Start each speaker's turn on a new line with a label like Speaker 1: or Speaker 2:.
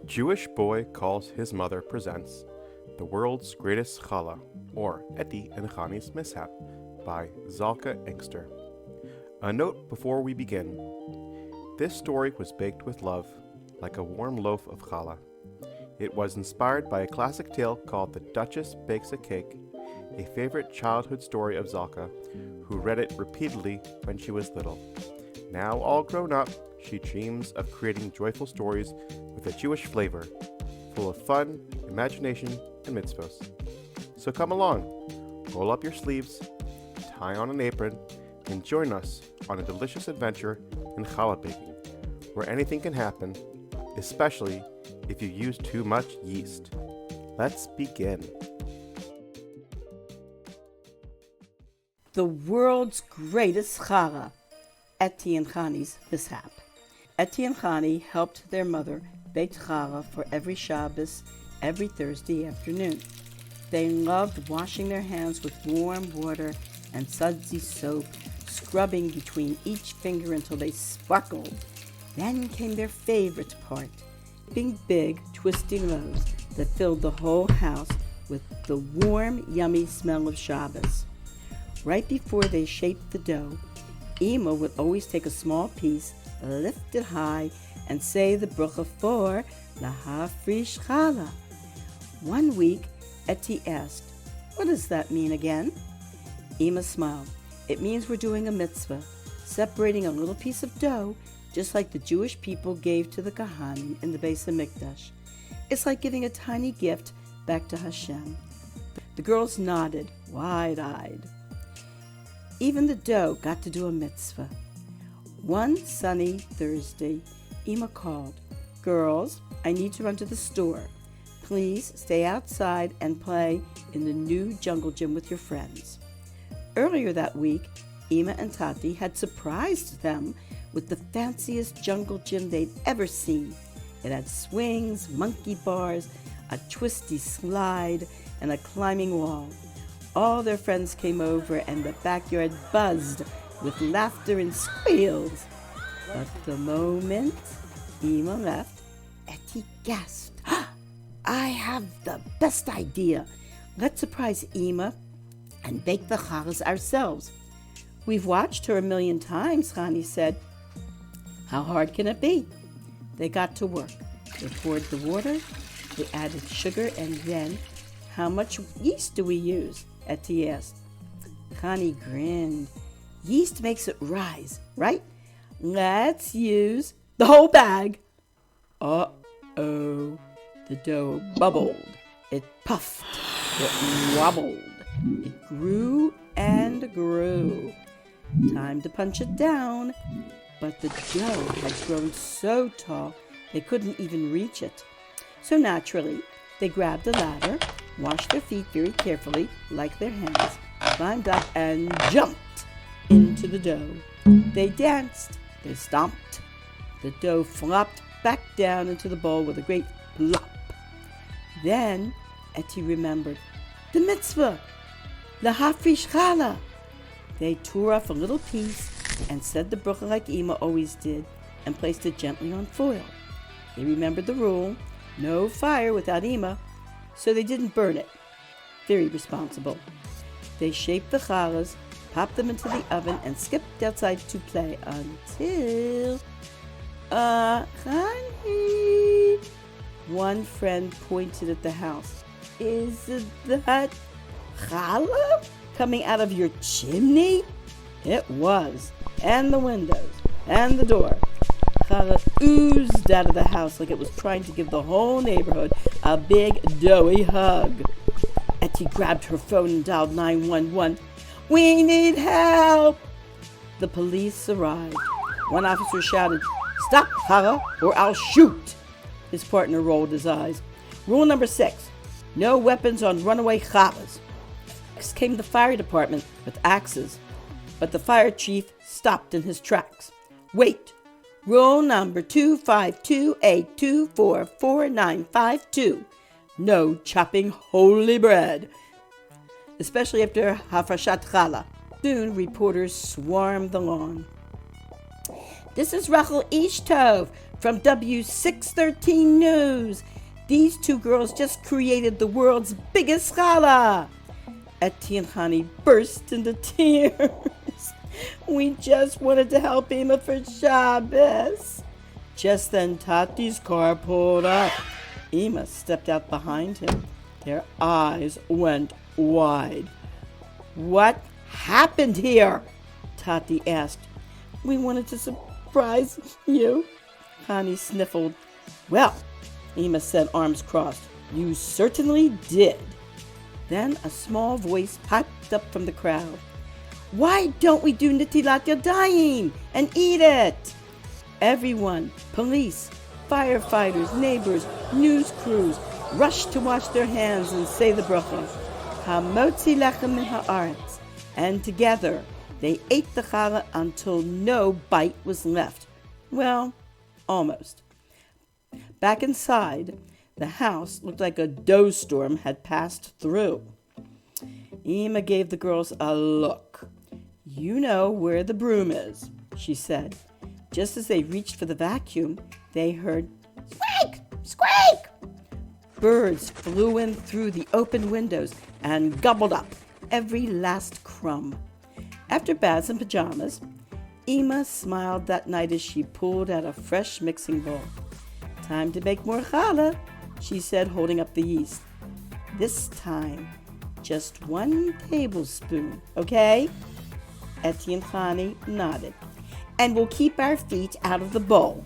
Speaker 1: Jewish Boy Calls His Mother presents The World's Greatest Challah, or Ettie and Chanie's Mishap, by Zalka Engster. A note before we begin. This story was baked with love, like a warm loaf of challah. It was inspired by a classic tale called The Duchess Bakes a Cake, a favorite childhood story of Zalka, who read it repeatedly when she was little. Now all grown up, she dreams of creating joyful stories with a Jewish flavor, full of fun, imagination, and mitzvot. So come along, roll up your sleeves, tie on an apron, and join us on a delicious adventure in challah baking, where anything can happen, especially if you use too much yeast. Let's begin.
Speaker 2: The world's greatest challah, Ettie and Chanie's mishap. Ettie and Chanie helped their mother bake challah for every Shabbos, every Thursday afternoon. They loved washing their hands with warm water and sudsy soap, scrubbing between each finger until they sparkled. Then came their favorite part, being big, twisty loaves that filled the whole house with the warm, yummy smell of Shabbos. Right before they shaped the dough, Ima would always take a small piece, lift it high, and say the bracha for Lahafrish Challah. One week, Ettie asked, "What does that mean again?" Ima smiled. "It means we're doing a mitzvah, separating a little piece of dough, just like the Jewish people gave to the Kohanim in the Beis HaMikdash. It's like giving a tiny gift back to Hashem." The girls nodded, wide-eyed. Even the dough got to do a mitzvah. One sunny Thursday, Ima called, "Girls, I need to run to the store. Please stay outside and play in the new jungle gym with your friends." Earlier that week, Ima and Tati had surprised them with the fanciest jungle gym they'd ever seen. It had swings, monkey bars, a twisty slide, and a climbing wall. All their friends came over and the backyard buzzed with laughter and squeals. But the moment Ima left, Ettie gasped, "I have the best idea. Let's surprise Ima and bake the challahs ourselves." "We've watched her 1,000,000 times," Chanie said. "How hard can it be?" They got to work. They poured the water, they added sugar, and then, "How much yeast do we use?" Ettie asked. Chanie grinned. "Yeast makes it rise, right? Let's use the whole bag." Uh-oh. The dough bubbled. It puffed. It wobbled. It grew and grew. Time to punch it down. But the dough had grown so tall they couldn't even reach it. So naturally, they grabbed a ladder, washed their feet very carefully, like their hands, climbed up and jumped into the dough. They danced, they stomped. The dough flopped back down into the bowl with a great plop. Then Ettie remembered, the mitzvah, Lahafrish Challah. They tore off a little piece and said the bracha like Ima always did and placed it gently on foil. They remembered the rule, no fire without Ima, so they didn't burn it. Very responsible. They shaped the challahs, popped them into the oven, and skipped outside to play until... Honey, one friend pointed at the house. "Is that challah coming out of your chimney?" It was, and the windows, and the door. Challah oozed out of the house like it was trying to give the whole neighborhood a big, doughy hug. Ettie grabbed her phone and dialed 911. "We need help!" The police arrived. One officer shouted, "Stop, challah, or I'll shoot!" His partner rolled his eyes. "Rule number 6, no weapons on runaway challahs." Next came the fire department with axes, but the fire chief stopped in his tracks. "Wait! Rule number 25282444952. No chopping holy bread, especially after Hafrashat Challah." Soon reporters swarmed the lawn. This is Rachel Ishtov from W613 News. These two girls just created the world's biggest challah. Ettie and Chanie burst into tears. We just wanted to help Ima for Shabbos. Just then Tati's car pulled up. Ima stepped out behind him. Their eyes went wide. What happened here? Tati asked. We wanted to surprise you. Chanie sniffled. Well, Ima said, arms crossed. You certainly did. Then a small voice piped up from the crowd. Why don't we do nitilat yadayim and eat it? Everyone, police, firefighters, neighbors, news crews, rushed to wash their hands and say the bracha. Hamotzi lechem min haaretz. And together, they ate the challah until no bite was left. Well, almost. Back inside, the house looked like a dough storm had passed through. Ima gave the girls a look. You know where the broom is, she said. Just as they reached for the vacuum, they heard squeak, squeak. Birds flew in through the open windows and gobbled up every last crumb. After baths and pajamas, Ima smiled that night as she pulled out a fresh mixing bowl. Time to make more challah, she said, holding up the yeast. This time, just 1 tablespoon, okay? Ettie and Chanie nodded. And we'll keep our feet out of the bowl.